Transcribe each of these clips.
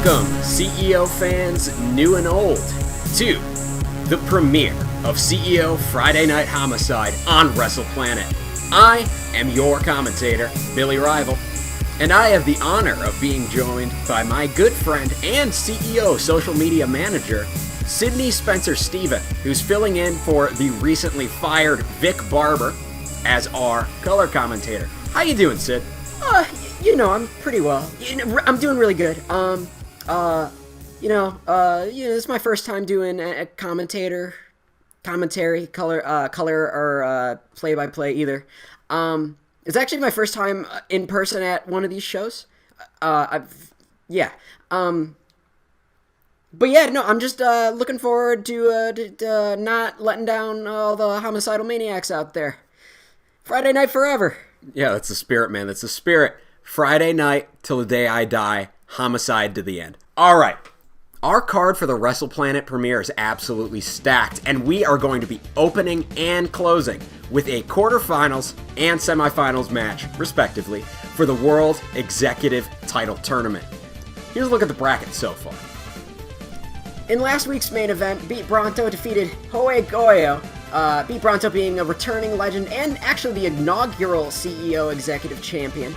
Welcome, CEO fans, new and old, to the premiere of CEO Friday Night Homicide on WrestlePlanet. I am your commentator, Billy Rival, and I have the honor of being joined by my good friend and CEO social media manager, Sydney Spencer Steven, who's filling in for the recently fired Vic Barber as our color commentator. How you doing, Sid? I'm pretty well. I'm doing really good. This is my first time doing a commentary, color, or play-by-play either. It's actually my first time in person at one of these shows. But I'm just looking forward to not letting down all the homicidal maniacs out there. Friday night forever. Yeah, that's the spirit, man. That's the spirit. Friday night till the day I die. Homicide to the end. All right. Our card for the WrestlePlanet premiere is absolutely stacked, and we are going to be opening and closing with a quarterfinals and semifinals match, respectively, for the World Executive Title Tournament. Here's a look at the bracket so far. In last week's main event, Beat Bronto defeated Hoei Goyo. Beat Bronto being a returning legend and actually the inaugural CEO Executive Champion.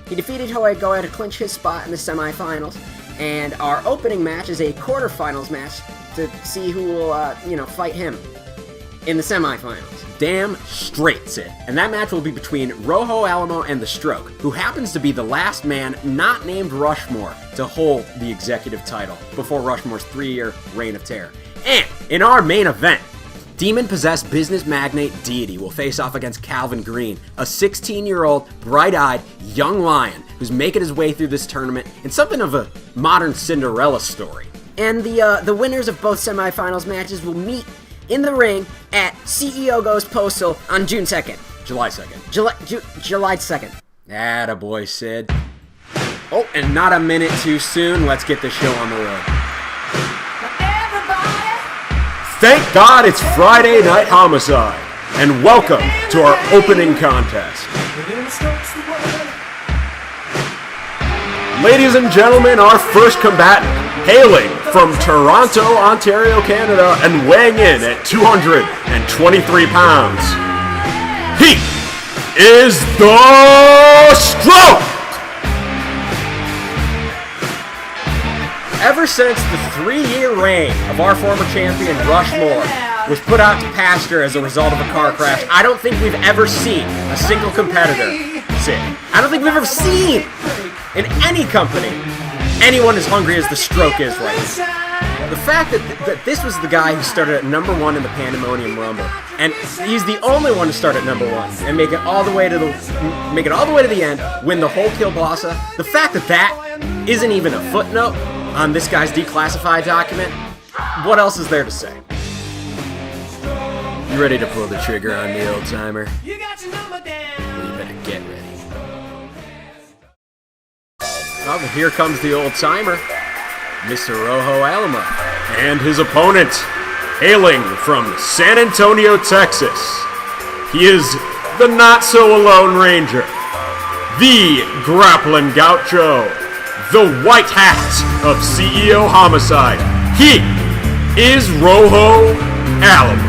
He defeated Hoei Goyo to clinch his spot in the semifinals. And our opening match is a quarterfinals match to see who will, fight him in the semifinals. Damn straight, Sid. And that match will be between Rojo Alamo and The Stroke, who happens to be the last man not named Rushmore to hold the executive title before Rushmore's 3-year reign of terror. And in our main event, demon-possessed business magnate DEITY will face off against Calvin Green, a 16-year-old, bright-eyed, young lion who's making his way through this tournament in something of a modern Cinderella story. And the winners of both semifinals matches will meet in the ring at CEO Goes Postal on June 2nd. July 2nd. July 2nd. Attaboy, Sid. Oh, and not a minute too soon, let's get this show on the road. Thank God it's Friday Night Homicide, and welcome to our opening contest. Ladies and gentlemen, our first combatant, hailing from Toronto, Ontario, Canada, and weighing in at 223 pounds, he is The Stroke! Ever since the 3-year reign of our former champion, Rushmore, was put out to pasture as a result of a car crash, I don't think we've ever seen a single competitor sit. I don't think we've ever seen, in any company, anyone as hungry as The Stroke is right now. The fact that this was the guy who started at number 1 in the Pandemonium Rumble, and he's the only one to start at number 1 and make it all the way to the end, win the whole kielbasa. The fact that isn't even a footnote on this guy's declassified document, what else is there to say? You ready to pull the trigger on me, old timer? You got your number down. Well, you better get ready. Oh, but here comes the old timer, Mr. Rojo Alamo, and his opponent, hailing from San Antonio, Texas. He is the not-so-alone Ranger, the Grappling Gaucho, the white hat of CEO Homicide. He is Rojo Alamo.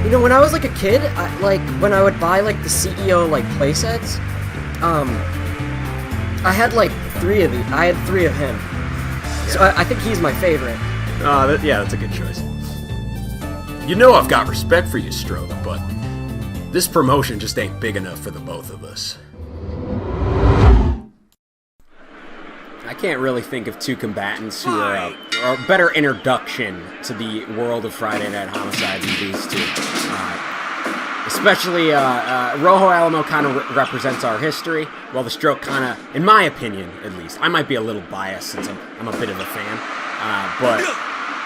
You know, when I was like a kid, when I would buy the CEO playsets, I had 3 of these. I had 3 of him. So I think he's my favorite. That's a good choice. You know I've got respect for you, Stroke, but this promotion just ain't big enough for the both of us. I can't really think of 2 combatants who are a better introduction to the world of Friday Night Homicide than these 2. Especially, Rojo Alamo kind of represents our history, while The Stroke kind of, in my opinion at least, I might be a little biased since I'm a bit of a fan, but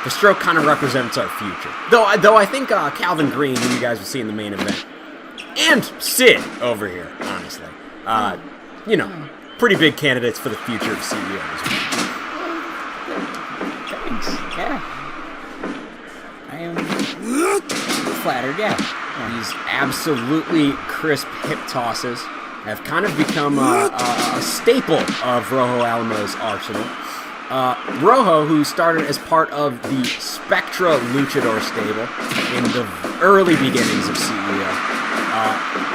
The Stroke kind of represents our future. Though I think Calvin Green, who you guys will see in the main event, and Sid over here, honestly, pretty big candidates for the future of CEO as well. Thanks. Yeah. I am flattered, yeah. These absolutely crisp hip tosses have kind of become a staple of Rojo Alamo's arsenal. Rojo, who started as part of the Spectra Luchador stable in the early beginnings of CEO,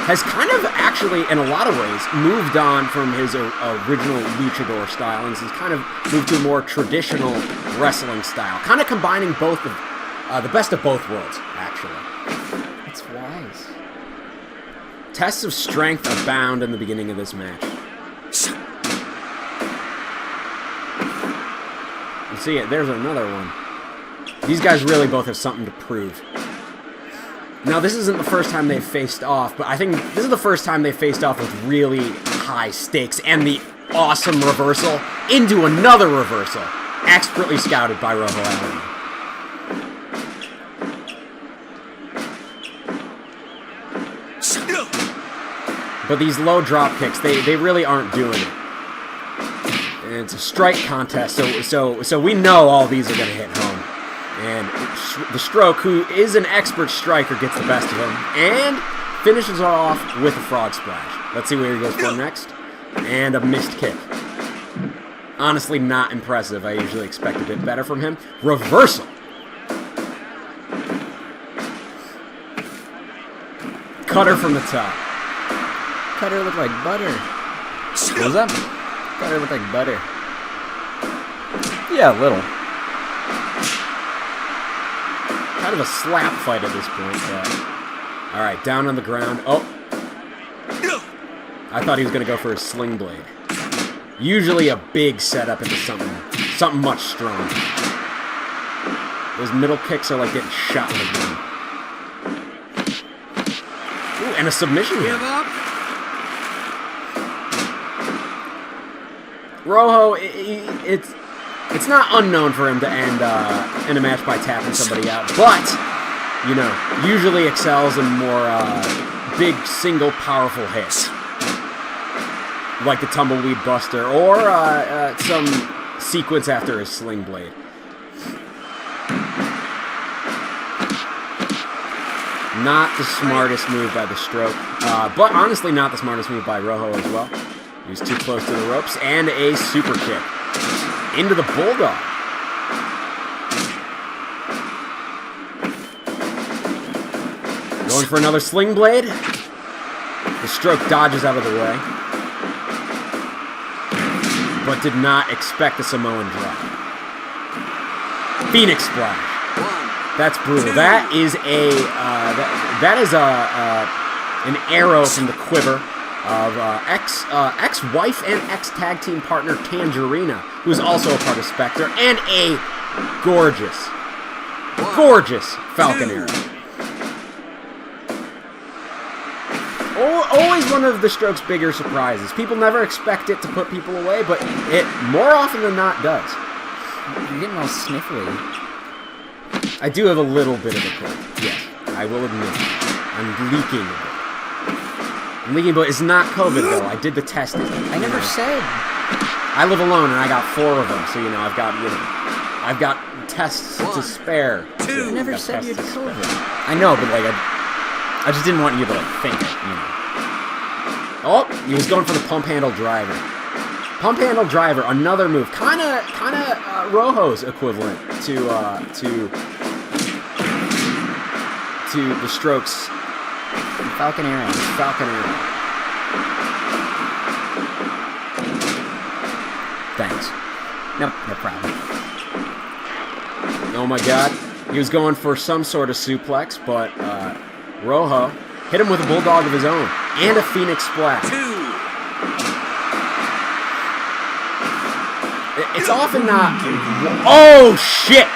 has kind of actually, in a lot of ways, moved on from his original luchador style and has kind of moved to a more traditional wrestling style, kind of combining both of the best of both worlds, actually. That's wise. Tests of strength abound in the beginning of this match. You see it, there's another one. These guys really both have something to prove. Now, this isn't the first time they've faced off, but I think this is the first time they faced off with really high stakes and the awesome reversal into another reversal, expertly scouted by Rojo Alamo. But these low drop kicks, they really aren't doing it. And it's a strike contest, so we know all these are going to hit home. And the Stroke, who is an expert striker, gets the best of him and finishes off with a frog splash. Let's see where he goes for next. And a missed kick. Honestly, not impressive. I usually expect a bit better from him. Reversal. Cutter from the top. Cutter looked like butter. What was that? Cutter looked like butter. Yeah, a little. Kind of a slap fight at this point, but... Alright, down on the ground. Oh! I thought he was going to go for a sling blade. Usually a big setup into something much stronger. Those middle kicks are like getting shot in the gun. Ooh, and a submission. Give up. Rojo, it's not unknown for him to end in a match by tapping somebody out, but, you know, usually excels in more big, single, powerful hits. Like the Tumbleweed Buster, or some sequence after his Sling Blade. Not the smartest move by the Stroke, but honestly not the smartest move by Rojo as well. He was too close to the ropes, and a super kick. Into the Bulldog. Going for another Sling Blade. The Stroke dodges out of the way, but did not expect the Samoan drop. Phoenix Splash. That's brutal. That is an arrow from the quiver of ex-wife and ex-tag team partner Tangerina, who's also a part of Spectre, and a gorgeous Falcon Arrow. Always one of the Stroke's bigger surprises. People never expect it to put people away, but it more often than not does. You're getting all sniffly. I do have a little bit of a cold, yes, I will admit. I'm leaking a bit. But it's not COVID, though. I did the testing. I never said. I live alone, and I got 4 of them, so, I've got tests to spare. I never said you had COVID. I know, but, I just didn't want you to, think it, Oh, he was going for the pump handle driver. Pump handle driver, another move. Kinda Rojo's equivalent to the Stroke's Falcon Arrow. Thanks. No problem. Oh my god. He was going for some sort of suplex, but Rojo hit him with a Bulldog of his own and a Phoenix Splash. It's often not... Oh, shit!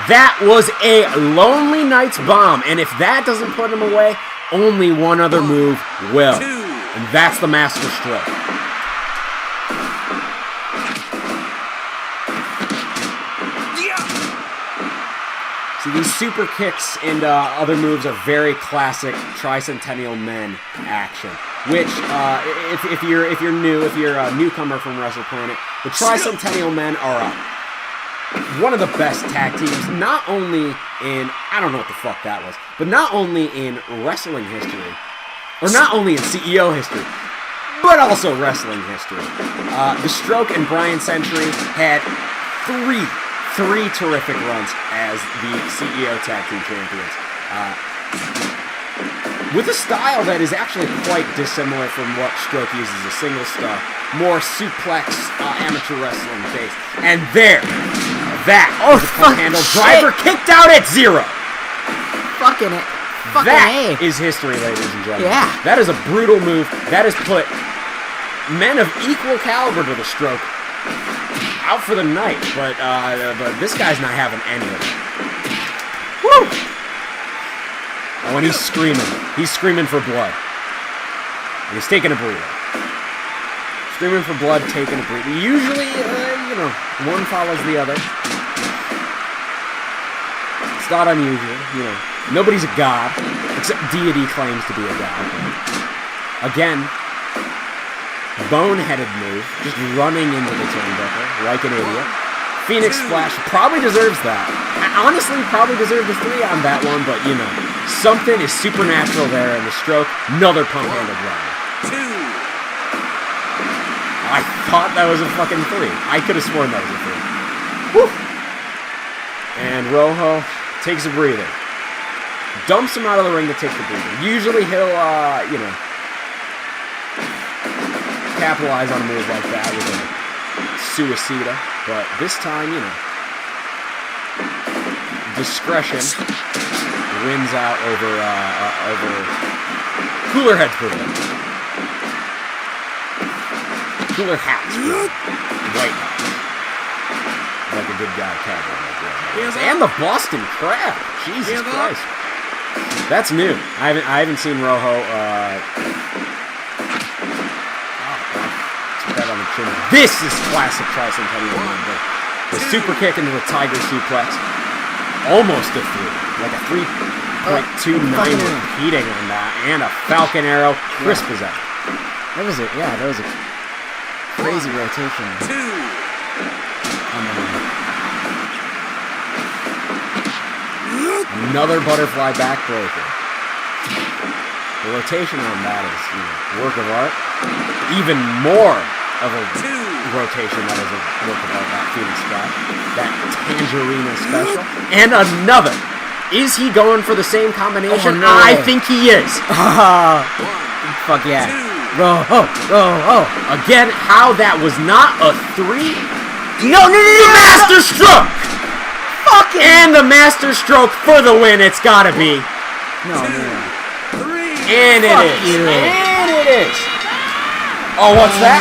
That was a Lonely Knights bomb, and if that doesn't put him away, only one other move will. And that's the Master Stroke. See, these super kicks and other moves are very classic Tricentennial Men action. Which, if you're a newcomer from WrestlePlanet, the Tricentennial Men are one of the best tag teams, not only in, I don't know what the fuck that was, but not only in wrestling history, or not only in CEO history, but but also wrestling history. The Stroke and Brian Century had three terrific runs as the CEO Tag Team Champions. With a style that is actually quite dissimilar from what Stroke uses as single stuff. More suplex, amateur wrestling based. And there, that was a pump handle driver kicked out at 0. Fucking That is history, ladies and gentlemen. Yeah. That is a brutal move. That has put men of equal caliber to the Stroke out for the night. But this guy's not having any of it. Woo! Oh, and he's screaming. He's screaming for blood. And he's taking a breather. Screaming for blood, taking a breather. Usually, one follows the other. It's not unusual, Nobody's a god, except Deity claims to be a god. Again, boneheaded move, just running into the turnbuckle like an idiot. Phoenix Splash probably deserves that. Honestly, probably deserved a 3 on that one, but something is supernatural there in the Stroke. Another pump handle driver. 2. I thought that was a fucking 3. I could have sworn that was a 3. Woo! And Rojo takes a breather. Dumps him out of the ring to take the breather. Usually he'll, capitalize on a move like that with a suicida. But this time, discretion wins out over cooler heads prevail. Cooler hats. White hats. Like a good guy cowboy. And the Boston Crab. Jesus Christ. That's new. I haven't seen Rojo. Right on the chin. This is classic Tricentennial. The super kick into the Tiger suplex. Almost a 3. Like a 3.29 repeating on that. And a Falcon Arrow. Crisp as that. That was a crazy rotation. 2. Another butterfly backbreaker. The rotation on that is work of art. Even more of a rotation that is a work of art, that Phoenix Splash. That Tangerina special. And another. Is he going for the same combination? Oh, no I way. think he is. Fuck yeah. Again, how that was not a 3? No, Master Stroke! And the Master Stroke for the win, it's gotta be. No. 3. And it Fuck is. you. And it is. Oh, what's that?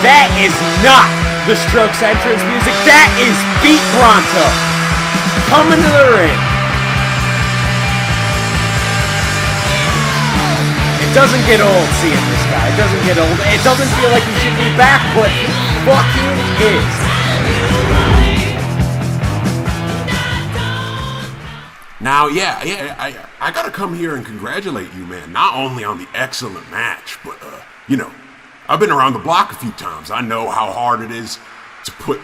That is not the Stroke's entrance music. That is Beat Bronto coming to the ring. It doesn't get old seeing this guy. It doesn't get old. It doesn't feel like he should be back, but he fucking is. Now, I gotta come here and congratulate you, man. Not only on the excellent match, but, I've been around the block a few times. I know how hard it is to put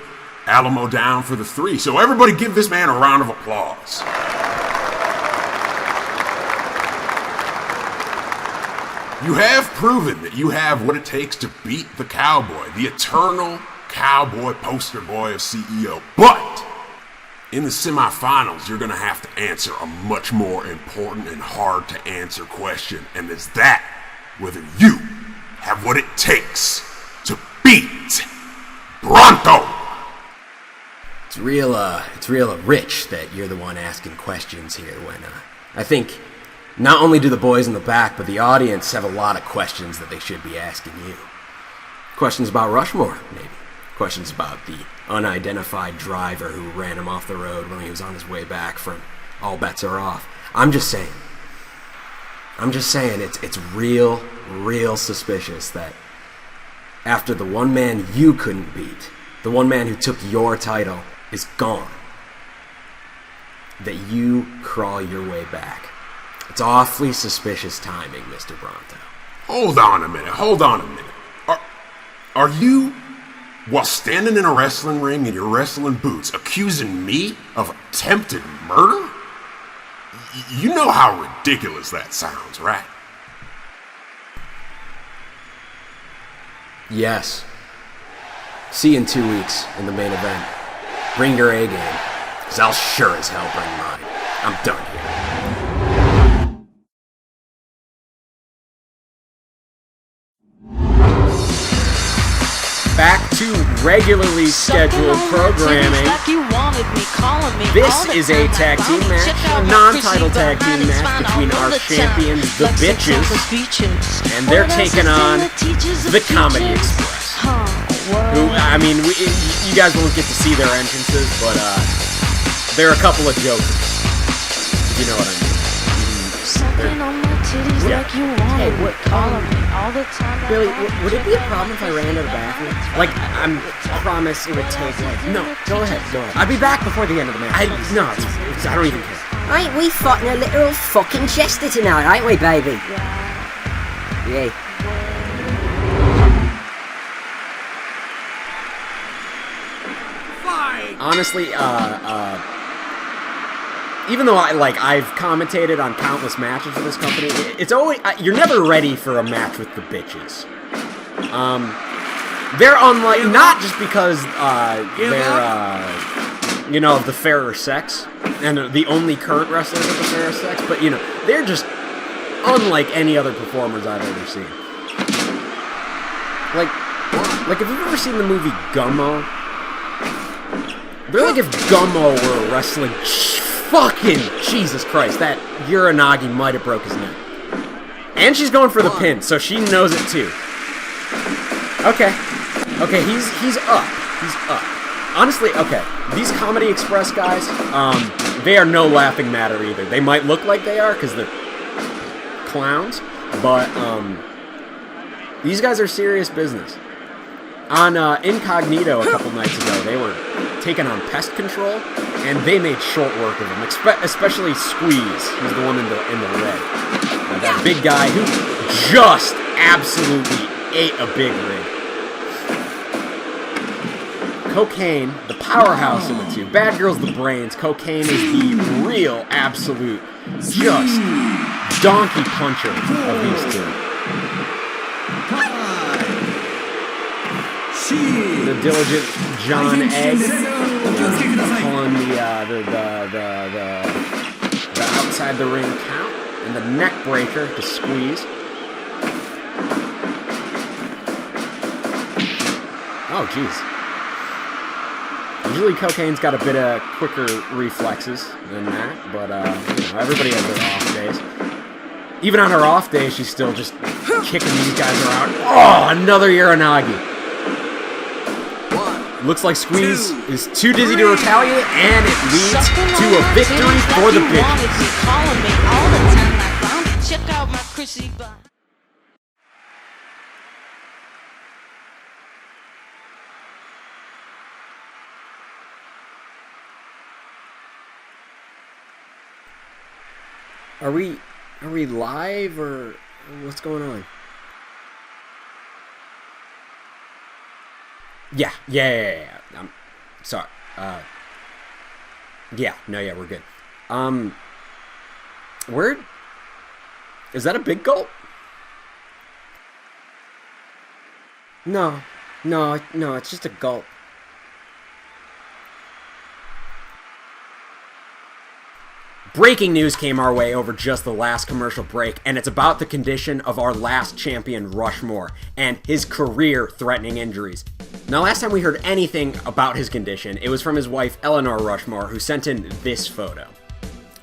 Alamo down for the 3. So everybody give this man a round of applause. You have proven that you have what it takes to beat the Cowboy, the eternal Cowboy poster boy of CEO. But in the semifinals, you're going to have to answer a much more important and hard to answer question. And it's that, whether you have what it takes to beat Bronto. It's real rich that you're the one asking questions here when, I think not only do the boys in the back, but the audience have a lot of questions that they should be asking you. Questions about Rushmore, maybe. Questions about the unidentified driver who ran him off the road when he was on his way back from All Bets Are Off. I'm just saying it's real suspicious that after the one man you couldn't beat, the one man who took your title is gone, that you crawl your way back. It's awfully suspicious timing, Mr. Bronto. Hold on a minute. Are you, while standing in a wrestling ring in your wrestling boots, accusing me of attempted murder? You know how ridiculous that sounds, right? Yes. See you in 2 weeks in the main event. Bring your A game, because I'll sure as hell bring mine. I'm done here. Back to regularly scheduled programming. This is a tag team match, a non-title tag team match between our champions, the Bitches, and they're taking on the Comedy Express. Who, I mean, you guys won't get to see their entrances, but they're a couple of jokers, if you know what I mean. Yeah. Hey, what, Billy, would it be a problem if I ran to the bathroom? Like, I promise it would take, like... No, go ahead. I'll be back before the end of the match. I don't even care. Ain't we fighting a literal fucking jester tonight, ain't we, baby? Yeah. Honestly, even though I've commentated on countless matches for this company, it's always you're never ready for a match with the Bitches. They're unlike, not just because they're of the fairer sex and the only current wrestlers of the fairer sex, but they're just unlike any other performers I've ever seen. Like have you ever seen the movie Gummo? They're like if Gummo were wrestling. Fucking Jesus Christ, that Uranagi might have broke his neck. And she's going for the pin, so she knows it too. Okay, he's up. Honestly, okay, these Comedy Express guys, they are no laughing matter either. They might look like they are because they're clowns, but these guys are serious business. On Incognito a couple nights ago, they were taking on Pest Control, and they made short work of them, especially Squeeze, who's the one in the red. That big guy who just absolutely ate a big rig. Cocaine, the powerhouse of the two. Bad Girl's the brains. Cocaine is the real, absolute, just donkey puncher of these two. The diligent John Egg pulling the outside the ring count, and the neck breaker to Squeeze. Oh, jeez. Usually Cocaine's got a bit of quicker reflexes than that, but everybody has their off days. Even on her off day, she's still just kicking these guys around. Oh, another Uranagi. Looks like Squeeze is too dizzy to retaliate, and it leads to a victory for the Bitches. Are we live, or what's going on? Yeah. I'm sorry. We're good. Where is that a big gulp? No, it's just a gulp. Breaking news came our way over just the last commercial break, and it's about the condition of our last champion, Rushmore, and his career-threatening injuries. Now, last time we heard anything about his condition, it was from his wife, Eleanor Rushmore, who sent in this photo.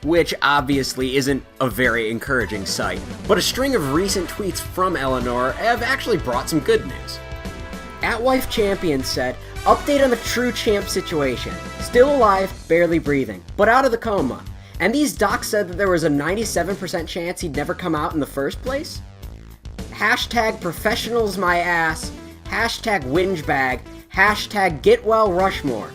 Which obviously isn't a very encouraging sight, but a string of recent tweets from Eleanor have actually brought some good news. At-Wife Champion said, update on the True Champ situation. Still alive, barely breathing, but out of the coma. And these docs said that there was a 97% chance he'd never come out in the first place? Hashtag professionals my ass. Hashtag whingebag. Hashtag get well Rushmore.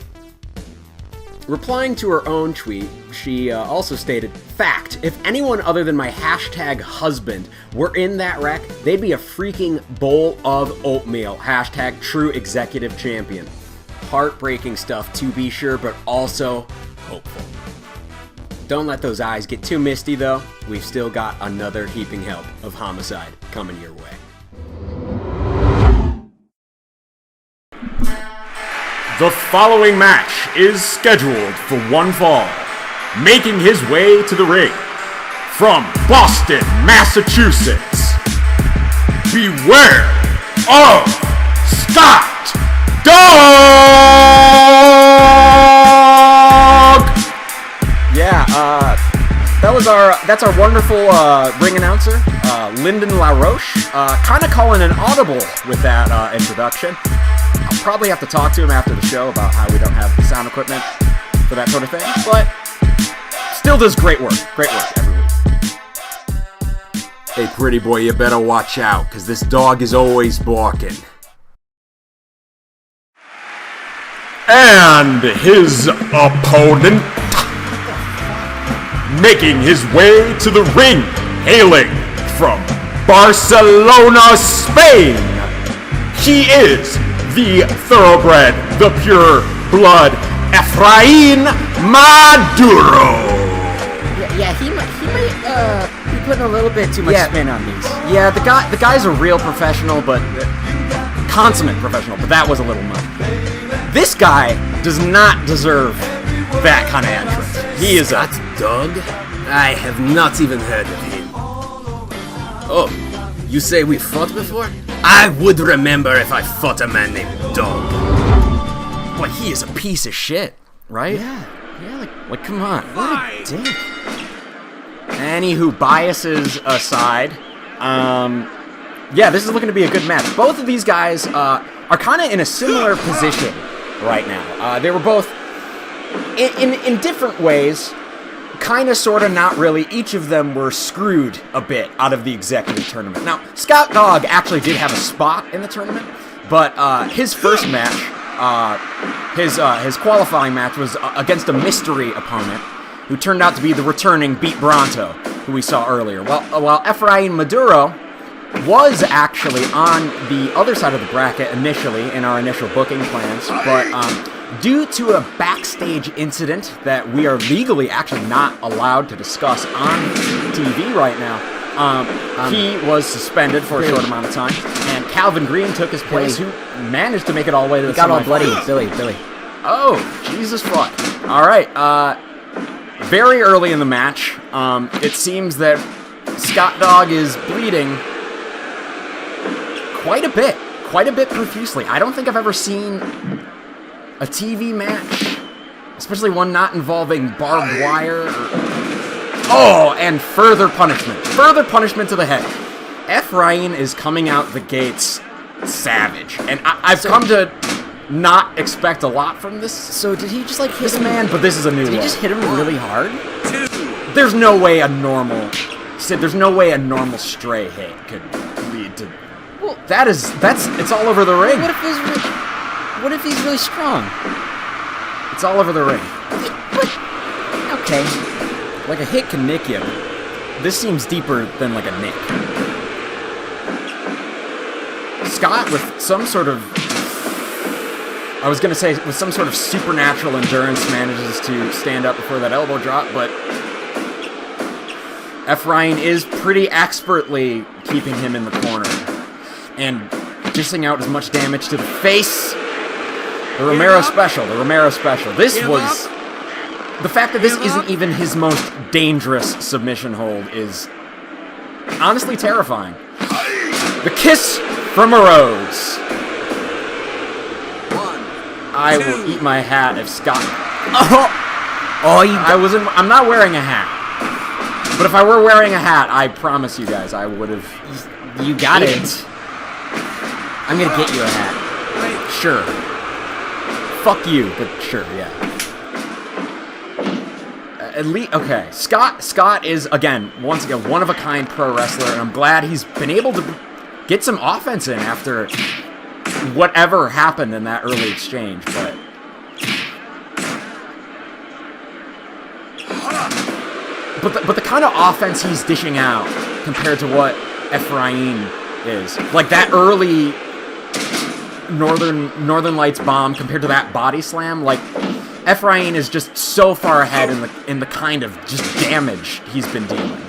Replying to her own tweet, she also stated, fact, if anyone other than my hashtag husband were in that wreck, they'd be a freaking bowl of oatmeal. Hashtag true executive champion. Heartbreaking stuff to be sure, but also hopeful. Don't let those eyes get too misty, though. We've still got another heaping help of homicide coming your way. The following match is scheduled for one fall. Making his way to the ring from Boston, Massachusetts, beware of Scott Dog! Yeah, that's our wonderful ring announcer, Lyndon LaRoche. Kind of calling an audible with that introduction. I'll probably have to talk to him after the show about how we don't have the sound equipment for that sort of thing, but still does great work every week. Hey, pretty boy, you better watch out, because this dog is always barking. And his opponent, making his way to the ring, hailing from Barcelona, Spain, he is the thoroughbred, the pure blood, Efrain Maduro. Yeah, he might be putting a little bit too much spin on these. Yeah, the guy's a real professional, but consummate professional, but that was a little much. This guy does not deserve that kind of entrance. He is Scott Dog? I have not even heard of him. Oh, you say we fought before? I would remember if I fought a man named Dog. But he is a piece of shit, right? Yeah, Like come on. what a dick. Anywho, biases aside, yeah, this is looking to be a good match. Both of these guys are kind of in a similar position right now. They were both in different ways, kind of, sort of, not really. Each of them were screwed a bit out of the executive tournament. Now, Scott Dog actually did have a spot in the tournament, but his first match, his qualifying match, was against a mystery opponent who turned out to be the returning Beat Bronto, who we saw earlier. While Efrain Maduro was actually on the other side of the bracket initially in our initial booking plans, but due to a backstage incident that we are legally actually not allowed to discuss on TV right now, he was suspended for a short amount of time, and Calvin Green took his place, who managed to make it all the way to the Got all bloody, semifinals. Billy. Oh, Jesus fuck. All right, very early in the match, it seems that Scott Dog is bleeding quite a bit profusely. I don't think I've ever seen a TV match, especially one not involving barbed wire. Oh, and further punishment to the head. Efrain is coming out the gates savage, and I've come to not expect a lot from this. So did he just hit This him? man, but this is a new Did he low. just hit him really hard? There's no way a normal stray hit could lead to. Well, it's all over the ring. What if he's really strong? It's all over the ring. Okay. Like a hit can nick you. This seems deeper than like a nick. Scott, with some sort of, with some sort of supernatural endurance, manages to stand up before that elbow drop, but Efrain is pretty expertly keeping him in the corner and dishing out as much damage to the face. The Romero special. This was... The fact that this isn't even his most dangerous submission hold is honestly terrifying. The kiss from a rose. I will eat my hat if Scott... I'm not wearing a hat. But if I were wearing a hat, I promise you guys, I would have... You got it. I'm gonna get you a hat. Sure. Fuck you, but sure, yeah. At least, okay. Scott is, once again, one-of-a-kind pro wrestler, and I'm glad he's been able to get some offense in after whatever happened in that early exchange, but the kind of offense he's dishing out compared to what Efrain is, like that early Northern Lights bomb compared to that body slam, like Efrain is just so far ahead in the kind of just damage he's been dealing.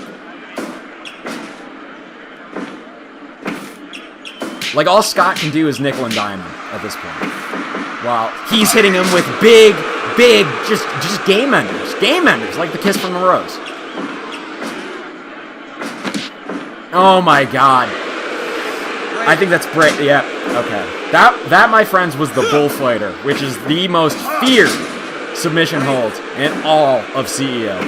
Like all Scott can do is nickel and dime him at this point. while he's hitting him with big, just game enders. Game enders, like the Kiss from the Rose. Oh my god. I think that's great. Yeah, okay. That, my friends, was the Bullfighter, which is the most feared submission hold in all of CEO.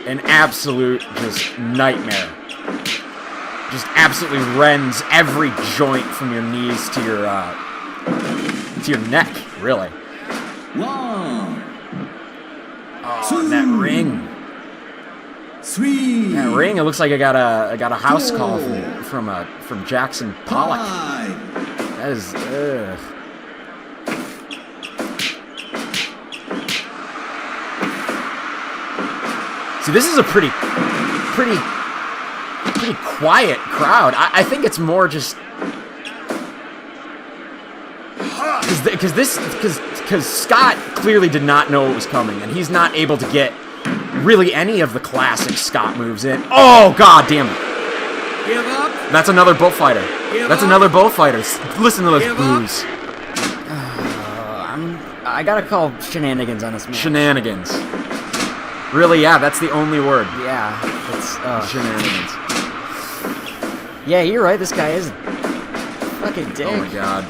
An absolute just nightmare. Just absolutely rends every joint from your knees to your neck, really. One. Oh, and that ring. Three. That ring, it looks like I got a house call from Jackson Pollock. Five. That is ugh. See, this is a pretty quiet crowd. I think it's more just because Scott clearly did not know it was coming, and he's not able to get really any of the classic Scott moves in. Oh, god damn it. Give up. That's another bullfighter. That's another bullfighter. Listen to those Give boos. I gotta call shenanigans on this match. Shenanigans. Really, yeah, that's the only word. Yeah, it's Shenanigans. yeah, you're right. This guy is fucking dick. Oh my god.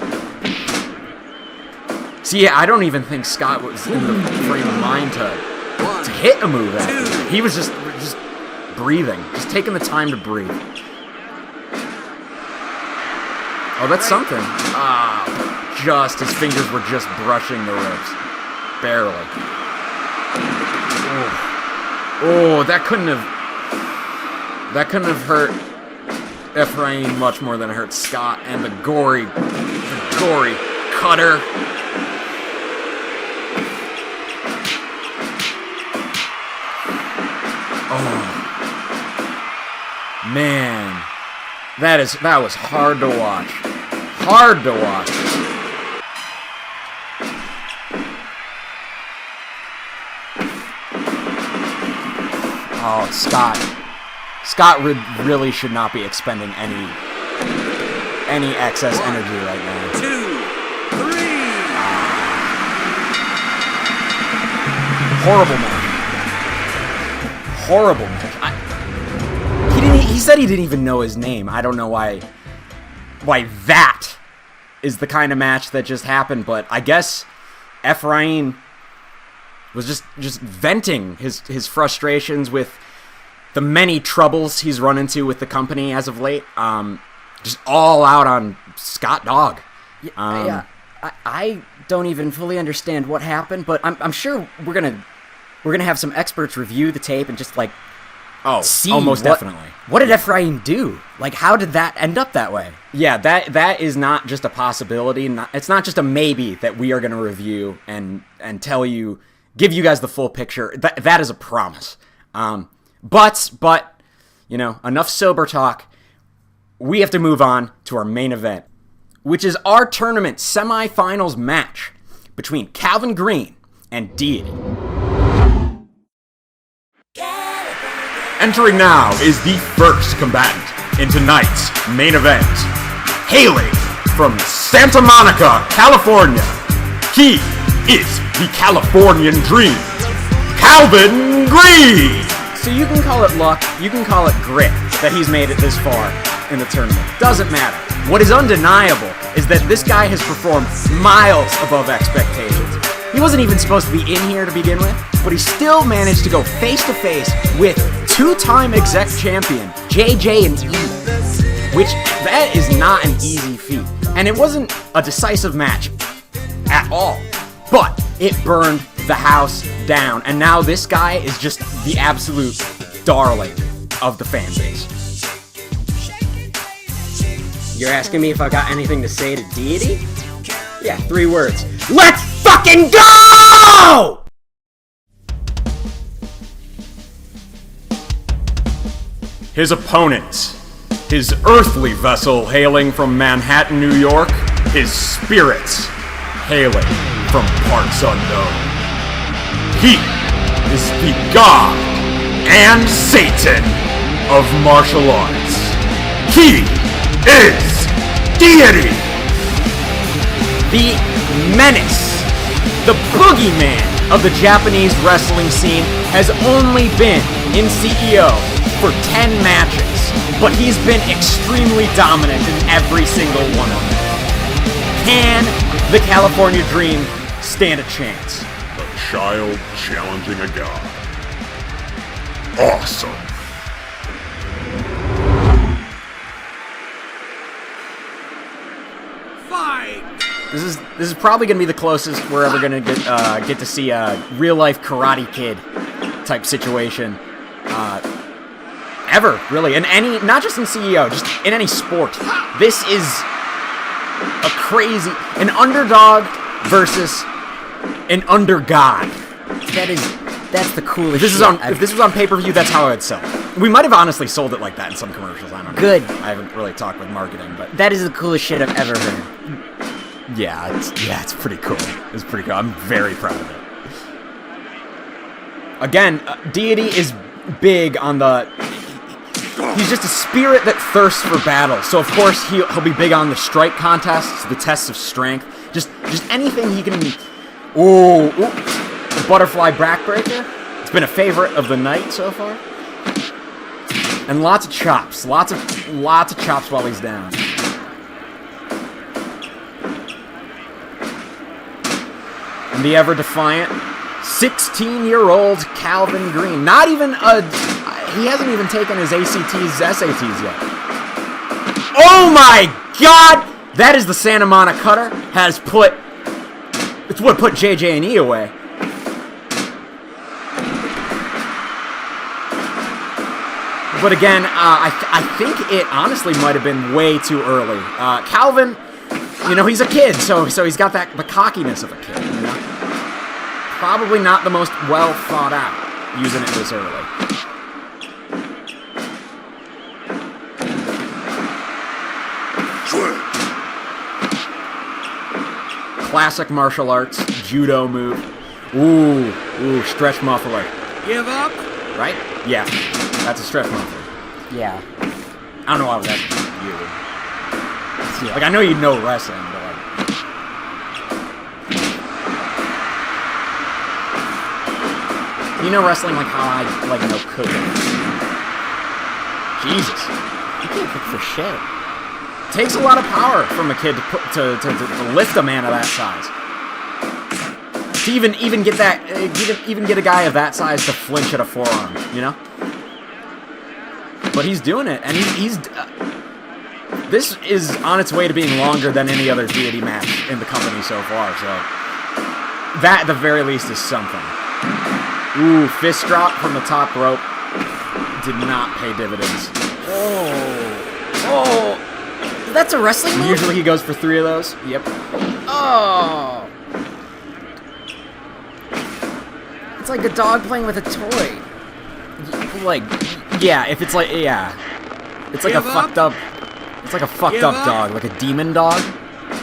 See, I don't even think Scott was in the frame of mind to hit a move after that. He was just breathing, just taking the time to breathe. Oh, that's something. Just his fingers were just brushing the ropes, barely. Oh, that couldn't have hurt Ephraim much more than it hurt Scott. And the gory cutter. Oh man, that was hard to watch. Hard to watch. Oh, Scott really should not be expending any excess energy right now. 2, 3. Horrible match. Horrible match. He said he didn't even know his name. I don't know why that is the kind of match that just happened, but I guess Ephraim was just venting his frustrations with the many troubles he's run into with the company as of late. Just all out on Scott Dog. Yeah, I don't even fully understand what happened, but I'm sure we're gonna have some experts review the tape and just see almost definitely. What did Ephraim do? Like, how did that end up that way? Yeah, that is not just a possibility. It's not just a maybe that we are going to review and tell you, give you guys the full picture. That is a promise. But you know, enough sober talk. We have to move on to our main event, which is our tournament semifinals match between Calvin Green and DEITY. Entering now is the first combatant in tonight's main event. Hailing from Santa Monica, California, he is the Californian Dream, Calvin Green! So you can call it luck, you can call it grit that he's made it this far in the tournament. Doesn't matter. What is undeniable is that this guy has performed miles above expectations. He wasn't even supposed to be in here to begin with, but he still managed to go face-to-face with two-time exec champion JJ and E, which that is not an easy feat. And it wasn't a decisive match at all, but it burned the house down. And now this guy is just the absolute darling of the fan base. You're asking me if I got anything to say to DEITY? Yeah, 3 words. Let's fucking go! His opponent, his earthly vessel hailing from Manhattan, New York, his spirit hailing from parts unknown. He is the God and Satan of martial arts. He is DEITY! the menace, the boogeyman of the Japanese wrestling scene, has only been in CEO for 10 matches, but he's been extremely dominant in every single one of them. Can the California Dream stand a chance? A child challenging a god. Awesome. Fight! This is probably going to be the closest we're ever going to get to see a real-life Karate Kid type situation ever, really. In any, not just in CEO, just in any sport. This is a crazy, an underdog versus an undergod. That's the coolest. If this was on pay-per-view, that's how I would sell it. We might have honestly sold it like that in some commercials. I don't know. Good. I haven't really talked with marketing, but That is the coolest shit I've ever heard. yeah, it's pretty cool. It's pretty cool. I'm very proud of it. Again, Deity is big on the. He's just a spirit that thirsts for battle. So of course he'll be big on the strike contests, the tests of strength, just anything he can. Ooh, the butterfly backbreaker. It's been a favorite of the night so far. And lots of chops, lots of chops while he's down. And the ever defiant 16-year-old Calvin Green. He hasn't even taken his ACTs, SATs yet. Oh my God! That is the Santa Monica Cutter. It's what put JJ&E away. But again, I think it honestly might have been way too early. Calvin, he's a kid, so he's got the cockiness of a kid, Probably not the most well thought out, using it this early. Classic martial arts, judo move. Ooh, stretch muffler. Give up? Right? Yeah, that's a stretch muffler. Yeah. I don't know why I was asking you. Like, I know you know wrestling, but like... You know wrestling like how I, know cooking. Jesus. You can't cook for shit. Takes a lot of power from a kid to lift a man of that size. To even get that, even get a guy of that size to flinch at a forearm, But he's doing it, and he's this is on its way to being longer than any other Deity match in the company so far. So that, at the very least, is something. Ooh, fist drop from the top rope did not pay dividends. Oh, that's a wrestling move? Usually he goes for 3 of those. Yep. Oh. It's like a dog playing with a toy. It's like a fucked up. It's like a fucked up dog, like a demon dog,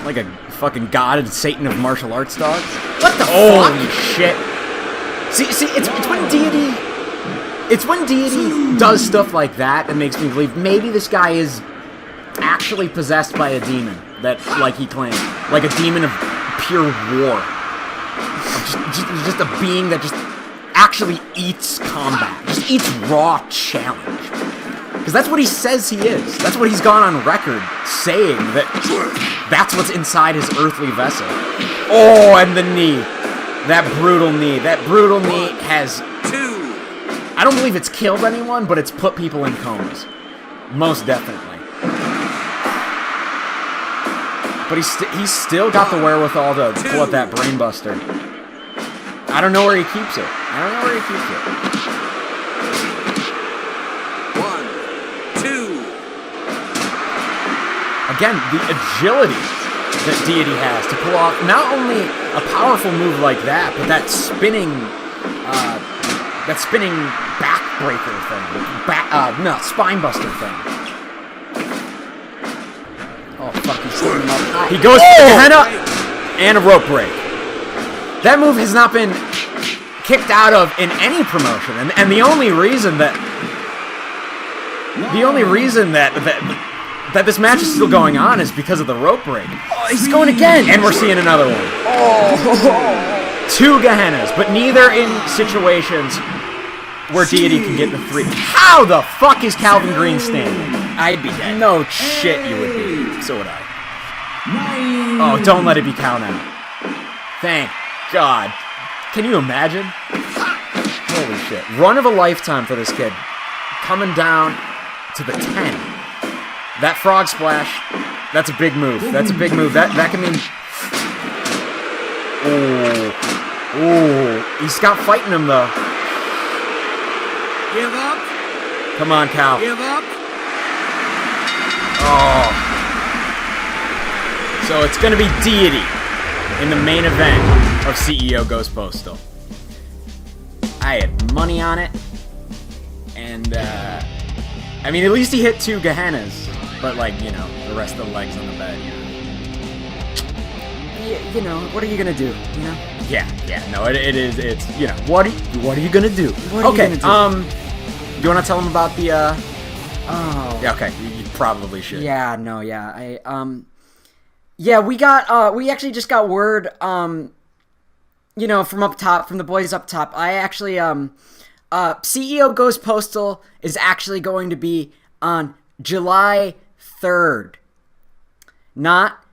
like a fucking god and Satan of martial arts dog. What the Holy fuck? shit! See, it's when Deity. It's when Deity does stuff like that that makes me believe maybe this guy is actually possessed by a demon that, like he claims, like a demon of pure war, just a being that just actually eats combat, just eats raw challenge. Because that's what he says he is. That's what he's gone on record saying, that's what's inside his earthly vessel. Oh, and the knee. That brutal knee. That brutal knee has... I don't believe it's killed anyone, but it's put people in comas. Most definitely. But he's still got the wherewithal to pull up that brainbuster. I don't know where he keeps it. Again, the agility that Deity has to pull off not only a powerful move like that, but that spinning backbreaker thing, spinebuster thing. Oh fuck, he's setting him up high. He goes for the head up and a rope break. That move has not been kicked out of in any promotion, and the only reason that that this match is still going on is because of the rope break. Oh, he's going again. And we're seeing another one. Oh. 2 Gehennas, but neither in situations where Deity can get the 3. How the fuck is Calvin Green standing? I'd be dead. No shit, you would be. So would I. Oh, don't let it be count out. Thank God. Can you imagine? Holy shit. Run of a lifetime for this kid. Coming down to the 10. That frog splash, that's a big move. That's a big move. That can mean... Oh, he's got fighting him, though. Give up. Come on, Cal. Give up. Oh. So it's going to be Deity in the main event of CEO Goes Postal. I had money on it. And, I mean, at least he hit 2 Gehennas. But, like, you know, the rest of the legs on the bed. You know, what are you gonna do? You know? Yeah, no, it's, you know, what are you gonna do? What are you Okay, gonna do? you wanna tell him about the, Oh. Yeah, okay, you probably should. Yeah, no, yeah. Yeah, we actually just got word, you know, from up top, from the boys up top. I actually, CEO Goes Postal is actually going to be on July 3rd. Not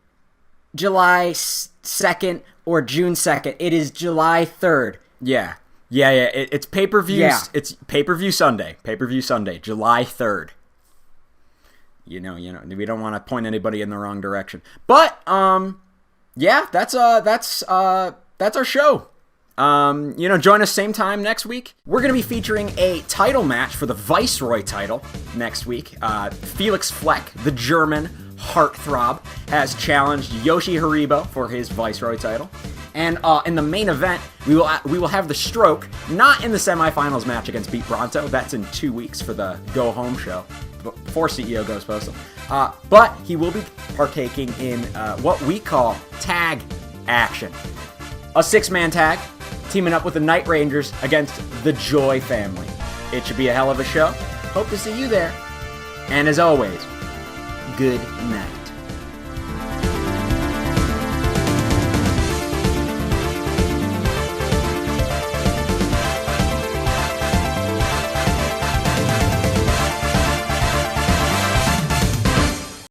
July 2nd or June 2nd. It is July 3rd. Yeah. It's pay-per-view. Yeah. It's pay-per-view Sunday. Pay-per-view Sunday, July 3rd. You know, we don't want to point anybody in the wrong direction. But, yeah, that's our show. You know, join us same time next week. We're going to be featuring a title match for the Viceroy title next week. Felix Fleck, the German heartthrob, has challenged Yoshi Haribo for his Viceroy title. And in the main event, we will have the Stroke, not in the semifinals match against Pete Bronto. That's in 2 weeks for the Go Home show, before CEO Goes Postal. But he will be partaking in what we call tag action. A 6-man tag, teaming up with the Night Rangers against the Joy family. It should be a hell of a show. Hope to see you there. And as always, good night.